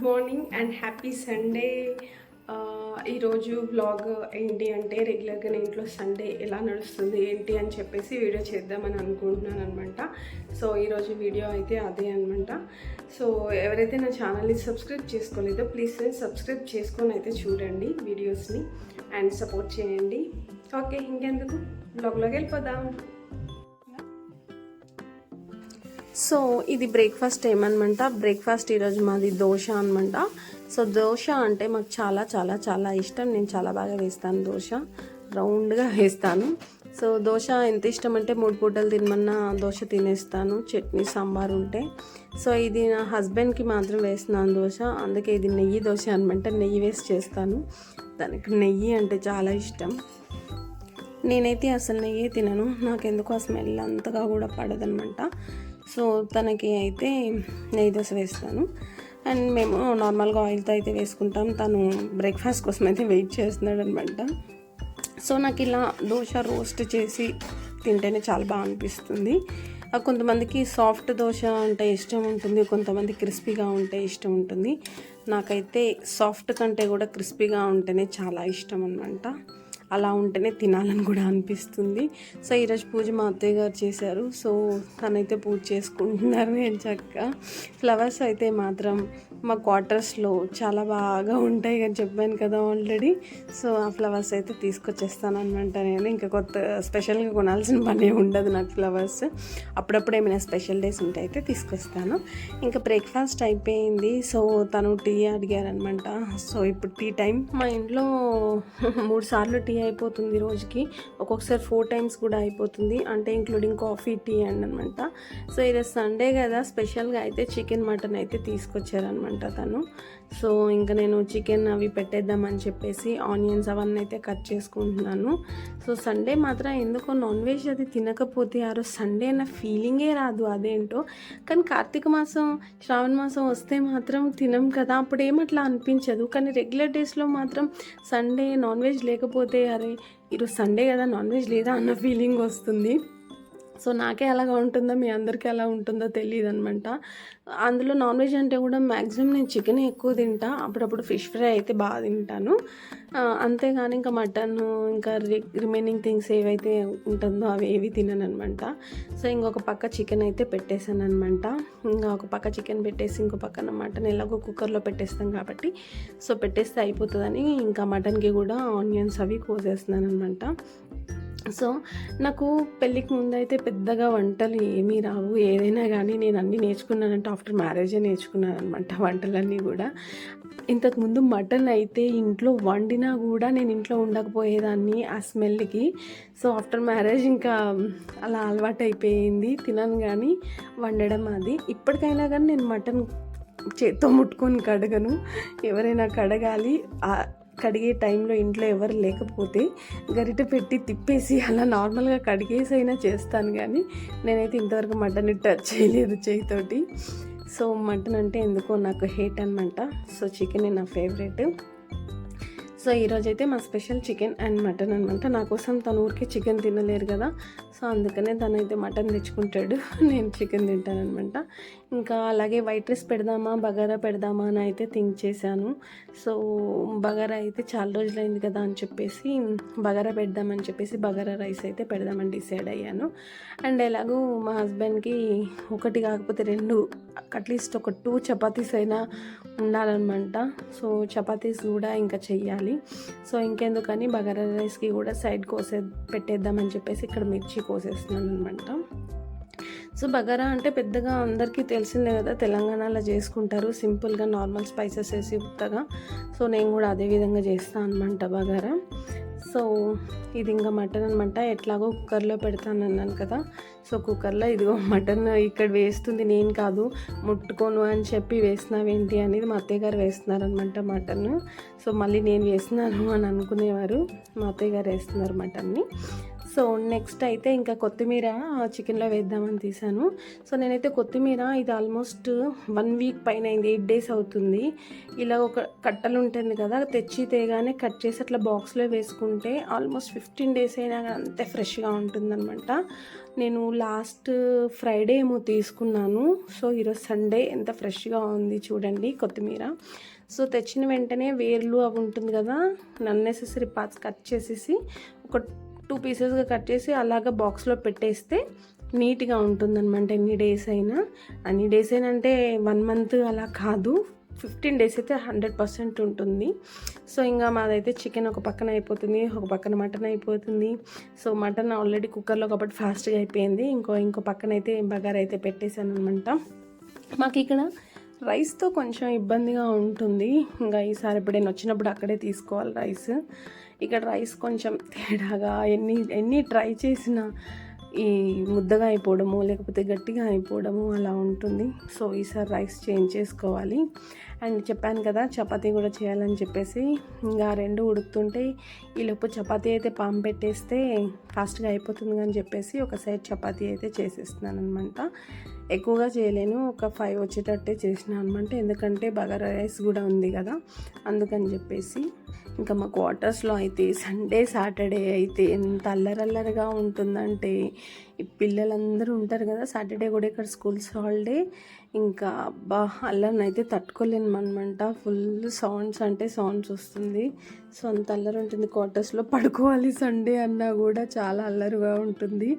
Good morning and happy Sunday. ఈరోజు vlog ఏంటి అంటే రెగ్యులర్గా నేను ఇంట్లో సండే ఎలా నడుస్తుంది ఏంటి అని చెప్పేసి వీడియో చేద్దామని అనుకుంటున్నాను అనమాట. సో ఈరోజు వీడియో అయితే అదే అనమాట. సో ఎవరైతే నా ఛానల్ని సబ్స్క్రైబ్ చేసుకోలేదో ప్లీజ్ సబ్స్క్రైబ్ చేసుకొని అయితే చూడండి వీడియోస్ని అండ్ సపోర్ట్ చేయండి. ఓకే, ఇంకెందుకు వ్లాగ్లోకి వెళ్ళిపోదాం. సో ఇది బ్రేక్ఫాస్ట్ టైం అనమాట. బ్రేక్ఫాస్ట్ ఈరోజు మాది దోశ అనమాట. సో దోశ అంటే మాకు చాలా చాలా చాలా ఇష్టం. నేను చాలా బాగా వేస్తాను దోశ, రౌండ్గా వేస్తాను. సో దోశ ఎంత ఇష్టం అంటే 3 పూటలు తినమన్నా దోశ తినేస్తాను, చట్నీ సాంబార్ ఉంటే. సో ఇది నా హస్బెండ్కి మాత్రం వేస్తున్నాను దోశ, అందుకే ఇది నెయ్యి దోశ అనమాట. నెయ్యి వేసి చేస్తాను, దానికి నెయ్యి అంటే చాలా ఇష్టం. నేనైతే అసలు నెయ్యి తినను, నాకెందుకు ఆ స్మెల్ అంతగా కూడా పడదనమాట. సో తనకి అయితే నెయ్యి దోశ వేస్తాను అండ్ మేము నార్మల్గా ఆయిల్తో అయితే వేసుకుంటాం. తను బ్రేక్ఫాస్ట్ కోసం అయితే వెయిట్ చేస్తున్నాడు అనమాట. సో నాకు ఇలా దోశ రోస్ట్ చేసి తింటేనే చాలా బాగా అనిపిస్తుంది. కొంతమందికి సాఫ్ట్ దోశ అంటే ఇష్టం ఉంటుంది, కొంతమంది క్రిస్పీగా ఉంటే ఇష్టం ఉంటుంది. నాకైతే సాఫ్ట్ కంటే కూడా క్రిస్పీగా ఉంటేనే చాలా ఇష్టం అనమాట. అలా ఉంటేనే తినాలని కూడా అనిపిస్తుంది. సో ఈరోజు పూజ మా అత్తయ్య గారు చేశారు. సో తనైతే పూజ చేసుకుంటున్నారు. నేను చక్కగా ఫ్లవర్స్ అయితే మాత్రం మా క్వార్టర్స్లో చాలా బాగా ఉంటాయి అని చెప్పాను కదా ఆల్రెడీ. సో ఆ ఫ్లవర్స్ అయితే తీసుకొచ్చేస్తాను అనమాట. నేను ఇంకా కొత్త స్పెషల్గా కొనాల్సిన పని ఉండదు నాకు. ఫ్లవర్స్ అప్పుడప్పుడు ఏమైనా స్పెషల్ డేస్ ఉంటే అయితే తీసుకొస్తాను. ఇంకా బ్రేక్ఫాస్ట్ అయిపోయింది. సో తను టీ అడిగారనమాట. సో ఇప్పుడు టీ టైం. మా ఇంట్లో 3 సార్లు టీ అయిపోతుంది రోజుకి, ఒక్కొక్కసారి 4 టైమ్స్ కూడా అయిపోతుంది, అంటే ఇంక్లూడింగ్ కాఫీ టీ అండ్ అనమాట. సో ఈరోజు సండే కదా, స్పెషల్గా అయితే చికెన్ మటన్ అయితే తీసుకొచ్చారనమాట తను. సో ఇంకా నేను చికెన్ అవి పెట్టేద్దామని చెప్పేసి ఆనియన్స్ అవన్నీ అయితే కట్ చేసుకుంటున్నాను. సో సండే మాత్రం ఎందుకో నాన్ వెజ్ అది తినకపోతే ఆ రోజు సండే అన్న ఫీలింగే రాదు, అదేంటో. కానీ కార్తీక మాసం శ్రావణ మాసం వస్తే మాత్రం తినం కదా, అప్పుడు ఏమట్లా అనిపించదు. కానీ రెగ్యులర్ డేస్లో మాత్రం సండే నాన్ వెజ్ లేకపోతే అరే ఈరోజు సండే కదా నాన్ వెజ్ లేదా అన్న ఫీలింగ్ వస్తుంది. సో నాకే అలాగా ఉంటుందో మీ అందరికీ ఎలా ఉంటుందో తెలియదు అనమాట. అందులో నాన్ వెజ్ అంటే కూడా మ్యాక్సిమం నేను చికెన్ ఎక్కువ తింటా, అప్పుడప్పుడు ఫిష్ ఫ్రై అయితే బాగా తింటాను. అంతేగాని ఇంకా మటన్ ఇంకా రిమైనింగ్ థింగ్స్ ఏవైతే ఉంటుందో అవి ఏవి తినను అనమాట. సో ఇంకొక పక్క చికెన్ అయితే పెట్టేశాను అనమాట. ఇంకా ఒక పక్క చికెన్ పెట్టేసి ఇంకో పక్కన మటన్ ఎలాగో కుక్కర్లో పెట్టేస్తాం కాబట్టి సో పెట్టేస్తే అయిపోతుందని ఇంకా మటన్కి కూడా ఆనియన్స్ అవి కోసేస్తున్నాను అనమాట. సో నాకు పెళ్ళికి ముందు అయితే పెద్దగా వంటలు ఏమీ రావు. ఏదైనా కానీ నేను అన్నీ నేర్చుకున్నానంటే ఆఫ్టర్ మ్యారేజే నేర్చుకున్నాను అనమాట వంటలన్నీ కూడా. ఇంతకుముందు మటన్ అయితే ఇంట్లో వండినా కూడా నేను ఇంట్లో ఉండకపోయేదాన్ని ఆ స్మెల్కి. సో ఆఫ్టర్ మ్యారేజ్ ఇంకా అలా అలవాటు అయిపోయింది, తినను కానీ వండడం అది. ఇప్పటికైనా కానీ నేను మటన్ చేత్తో ముట్టుకొని కడగను, ఎవరైనా కడగాలి. కడిగే టైంలో ఇంట్లో ఎవరు లేకపోతే గరిట పెట్టి తిప్పేసి అలా నార్మల్గా కడిగేసి అయినా చేస్తాను, కానీ నేనైతే ఇంతవరకు మటన్ టచ్ చేయలేదు చేయితోటి. సో మటన్ అంటే ఎందుకో నాకు హేట్ అనమాట. సో చికెన్ నా ఫేవరెట్. సో ఈరోజైతే మా స్పెషల్ చికెన్ అండ్ మటన్ అనమాట. నా కోసం తను ఊరికే చికెన్ తినలేరు కదా, సో అందుకనే తనైతే మటన్ తెచ్చుకుంటాడు, నేను చికెన్ తింటానమాట. ఇంకా అలాగే వైట్ రైస్ పెడదామా బగారా పెడదామా అని అయితే థింక్ చేశాను. సో బగారా అయితే చాలా రోజులైంది కదా అని చెప్పేసి బగారా పెడదామని చెప్పేసి బగారా రైస్ అయితే పెడదామని డిసైడ్ అయ్యాను. అండ్ ఎలాగూ మా హస్బెండ్కి ఒకటి కాకపోతే 2 అట్లీస్ట్ ఒక 2 చపాతీస్ అయినా ఉండాలన్నమాట. సో చపాతీస్ కూడా ఇంకా చెయ్యాలి. సో ఇంకెందుకని బగారా రైస్కి కూడా సైడ్ పెట్టేద్దామని చెప్పేసి ఇక్కడ మిర్చి కోసేస్తున్నాను అనమాట. సో బగారా అంటే పెద్దగా అందరికీ తెలిసిందే కదా, తెలంగాణలో చేసుకుంటారు సింపుల్గా నార్మల్ స్పైసెస్ వేసి ఉత్తగా. సో నేను కూడా అదే విధంగా చేస్తాను అనమాట బగారా. సో ఇది ఇంకా మటన్ అనమాట. ఎట్లాగో కుక్కర్లో పెడతాను అన్నాను కదా, సో కుక్కర్లో ఇదిగో మటన్ ఇక్కడ వేస్తుంది, నేను కాదు, ముట్టుకోను అని చెప్పి వేసినావేంటి అనేది మా అత్తయ్య గారు వేస్తున్నారనమాట మటన్. సో మళ్ళీ నేను వేస్తున్నాను అని అనుకునేవారు, మా అత్తయ్య గారు వేస్తున్నారు మటన్ని. సో నెక్స్ట్ అయితే ఇంకా కొత్తిమీర చికెన్లో వేద్దామని తీసాను. సో నేనైతే కొత్తిమీర ఇది ఆల్మోస్ట్ 1 వీక్ పైన అయింది, 8 days అవుతుంది. ఇలా ఒక కట్టలు ఉంటుంది కదా, తెచ్చి తేగానే కట్ చేసి అట్లా బాక్స్లో వేసుకుంటే ఆల్మోస్ట్ 15 days అయినా అంతే ఫ్రెష్గా ఉంటుందన్నమాట. నేను లాస్ట్ ఫ్రైడే ఏమో తీసుకున్నాను. సో ఈరోజు సండే ఎంత ఫ్రెష్గా ఉంది చూడండి కొత్తిమీర. సో తెచ్చిన వెంటనే వేర్లు అవి ఉంటుంది కదా, అన్నెసెసరీ పార్ట్స్ కట్ చేసేసి ఒక 2 పీసెస్గా కట్ చేసి అలాగా బాక్స్లో పెట్టేస్తే నీట్గా ఉంటుందన్నమాట. ఎన్ని డేస్ అయినా అంటే 1 month అలా కాదు, 15 days అయితే 100% ఉంటుంది. సో ఇంకా మాదైతే చికెన్ ఒక పక్కన అయిపోతుంది, ఒక పక్కన మటన్ అయిపోతుంది. సో మటన్ ఆల్రెడీ కుక్కర్లో కాబట్టి ఫాస్ట్గా అయిపోయింది. ఇంకో పక్కన అయితే బగారా అయితే పెట్టేశాను అనమాట. మాకు ఇక్కడ రైస్తో కొంచెం ఇబ్బందిగా ఉంటుంది. ఇంకా ఈసారి ఎప్పుడైనా వచ్చినప్పుడు అక్కడే తీసుకోవాలి రైస్. ఇక్కడ రైస్ కొంచెం తేడాగా ఎన్ని ట్రై చేసినా ఈ ముద్దగా అయిపోవడము లేకపోతే గట్టిగా అయిపోవడము అలా ఉంటుంది. సో ఈసారి రైస్ చేంజ్ చేసుకోవాలి. అండ్ చెప్పాను కదా చపాతీ కూడా చేయాలని చెప్పేసి, ఇంకా 2 ఉడుకుతుంటే ఈలోపు చపాతీ అయితే పాము పెట్టేస్తే ఫాస్ట్గా అయిపోతుంది అని చెప్పేసి ఒక సైడ్ చపాతీ అయితే చేసేస్తున్నాను అనమాట. ఎక్కువగా చేయలేను, ఒక 5 వచ్చేటట్టే చేసినాను అనమాట. ఎందుకంటే బగారా రైస్ కూడా ఉంది కదా, అందుకని చెప్పేసి. ఇంకా మా క్వార్టర్స్లో అయితే సండే సాటర్డే అయితే ఎంత అల్లరల్లరిగా ఉంటుందంటే, ఈ పిల్లలందరూ ఉంటారు కదా, సాటర్డే కూడా ఇక్కడ స్కూల్స్ హాలిడే. ఇంకా అల్లరిని అయితే తట్టుకోలేను అనమాట. ఫుల్ సౌండ్స్ వస్తుంది. సో అంత అల్లరి ఉంటుంది క్వార్టర్స్లో. పడుకోవాలి సండే అన్నా కూడా చాలా అల్లరిగా ఉంటుంది.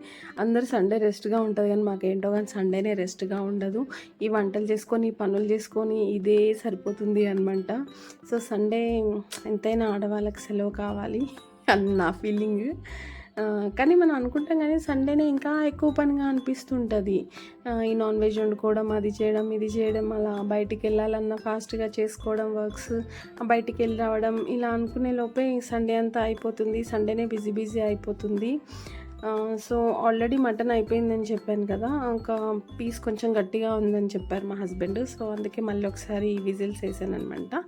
అందరూ సండే రెస్ట్గా ఉంటుంది కానీ మాకేంటో కానీ సండేనే రెస్ట్గా ఉండదు. ఈ వంటలు చేసుకొని ఈ పనులు చేసుకొని ఇదే సరిపోతుంది అనమాట. సో సండే ఎంతైనా ఆడవాళ్ళకి సెలవు కావాలి అని నా ఫీలింగ్. కానీ మనం అనుకుంటాం కానీ సండేనే ఇంకా ఎక్కువ పనిగా అనిపిస్తుంటుంది. ఈ నాన్ వెజ్ వండుకోవడం, అది చేయడం ఇది చేయడం, అలా బయటికి వెళ్ళాలన్నా ఫాస్ట్గా చేసుకోవడం వర్క్స్, బయటికి వెళ్ళి రావడం, ఇలా అనుకునే లోపే సండే అంతా అయిపోతుంది. సండేనే బిజీ అయిపోతుంది. సో ఆల్రెడీ మటన్ అయిపోయిందని చెప్పాను కదా, ఇంకా పీస్ కొంచెం గట్టిగా ఉందని చెప్పారు మా హస్బెండ్. సో అందుకే మళ్ళీ ఒకసారి విజిల్స్ వేసాను అనమాట.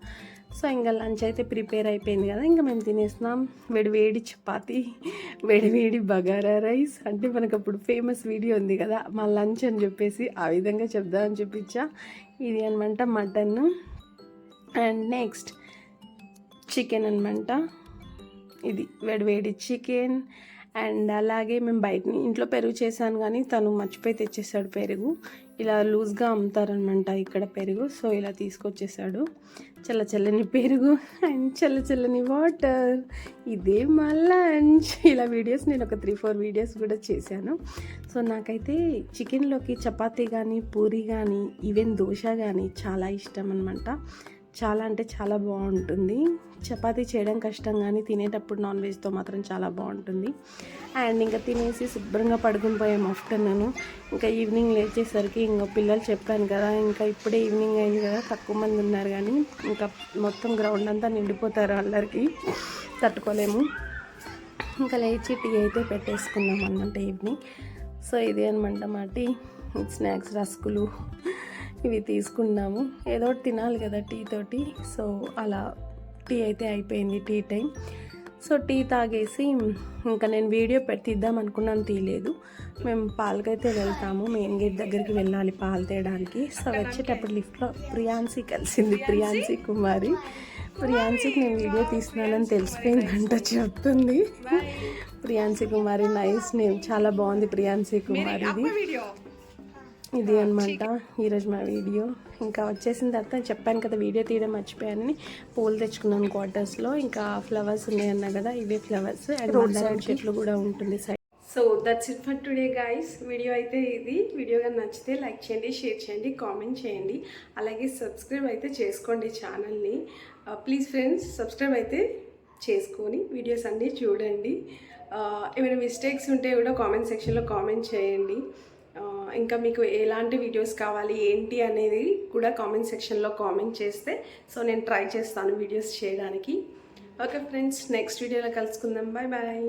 సో ఇంకా లంచ్ అయితే ప్రిపేర్ అయిపోయింది కదా, ఇంకా మేము తినేస్తున్నాం. వేడి చపాతీ, వేడి బగారా రైస్. అంటే మనకు అప్పుడు ఫేమస్ వీడియో ఉంది కదా మా లంచ్ అని చెప్పేసి, ఆ విధంగా చెప్దామని చెప్పించా. ఇది అనమాట మటన్. అండ్ నెక్స్ట్ చికెన్ అనమాట. ఇది వేడి చికెన్. అండ్ అలాగే మేము ఇంట్లో పెరుగు చేశాను కానీ తను మర్చిపోయి తెచ్చేసాడు పెరుగు. ఇలా లూజ్గా అమ్ముతారనమాట ఇక్కడ పెరుగు. సో ఇలా తీసుకొచ్చేసాడు చల్లని పెరుగు అండ్ చల్లని వాటర్. ఇదే మా లంచ్. ఇలా వీడియోస్ నేను ఒక 3-4 వీడియోస్ కూడా చేశాను. సో నాకైతే చికెన్లోకి చపాతీ కానీ పూరీ కానీ ఈవెన్ దోశ కానీ చాలా ఇష్టం అనమాట. చాలా అంటే చాలా బాగుంటుంది. చపాతీ చేయడం కష్టం కానీ తినేటప్పుడు నాన్ వెజ్తో మాత్రం చాలా బాగుంటుంది. అండ్ ఇంకా తినేసి శుభ్రంగా పడుకుని పోయాం ఆఫ్టర్నూన్. ఇంకా ఈవినింగ్ లేచేసరికి ఇంకా పిల్లలు చెప్పాను కదా, ఇంకా ఇప్పుడే ఈవినింగ్ అయింది కదా, తక్కువ మంది ఉన్నారు కానీ ఇంకా మొత్తం గ్రౌండ్ అంతా నిండిపోతారు, అందరికీ తట్టుకోలేము. ఇంకా లేచి టీ అయితే పెట్టేసుకున్నాం అన్నమాట ఈవినింగ్. సో ఇదే అనమాట మా టీ. స్నాక్స్ రస్కులు ఇవి తీసుకున్నాము. ఏదో ఒకటి తినాలి కదా టీ తోటి. సో అలా టీ అయితే అయిపోయింది, టీ టైం. సో టీ తాగేసి ఇంకా నేను వీడియో తీద్దాం అనుకున్నాను, తీయలేదు. మేము పాలకైతే వెళ్తాము, మెయిన్ గేట్ దగ్గరికి వెళ్ళాలి పాలు తేయడానికి. సో వచ్చేటప్పుడు లిఫ్ట్లో ప్రియాన్సీ కలిసింది, ప్రియాన్సీ కుమారి. ప్రియాన్సీకి నేను వీడియో తీస్తున్నానని తెలిసిపోయిందంట చెప్తుంది. ప్రియాన్సీ కుమారి, నైస్ నేమ్, చాలా బాగుంది ప్రియాన్సీ కుమారిది. ఇది అనమాట ఈరోజు మా వీడియో. ఇంకా వచ్చేసిన తర్వాత చెప్పాను కదా వీడియో తీయడం మర్చిపోయానని, పూలు తెచ్చుకున్నాను క్వార్టర్స్లో. ఇంకా ఫ్లవర్స్ ఉన్నాయన్నా కదా, ఇవే ఫ్లవర్స్. అండ్ రోడ్ సైడ్ చెట్లు కూడా ఉంటుంది side. So that's it for today guys. Video అయితే ఇది. వీడియో కానీ నచ్చితే లైక్ చేయండి, షేర్ చేయండి, కామెంట్ చేయండి. అలాగే సబ్స్క్రైబ్ అయితే చేసుకోండి ఛానల్ని. ప్లీజ్ ఫ్రెండ్స్ సబ్స్క్రైబ్ అయితే చేసుకొని వీడియోస్ అన్నీ చూడండి. ఏమైనా మిస్టేక్స్ ఉంటే కూడా కామెంట్ సెక్షన్లో కామెంట్ చేయండి. ఇంకా మీకు ఎలాంటి వీడియోస్ కావాలి ఏంటి అనేది కూడా కామెంట్ సెక్షన్లో కామెంట్ చేస్తే సో నేను ట్రై చేస్తాను వీడియోస్ చేయడానికి. ఓకే ఫ్రెండ్స్, నెక్స్ట్ వీడియోలో కలుసుకుందాం. బాయ్.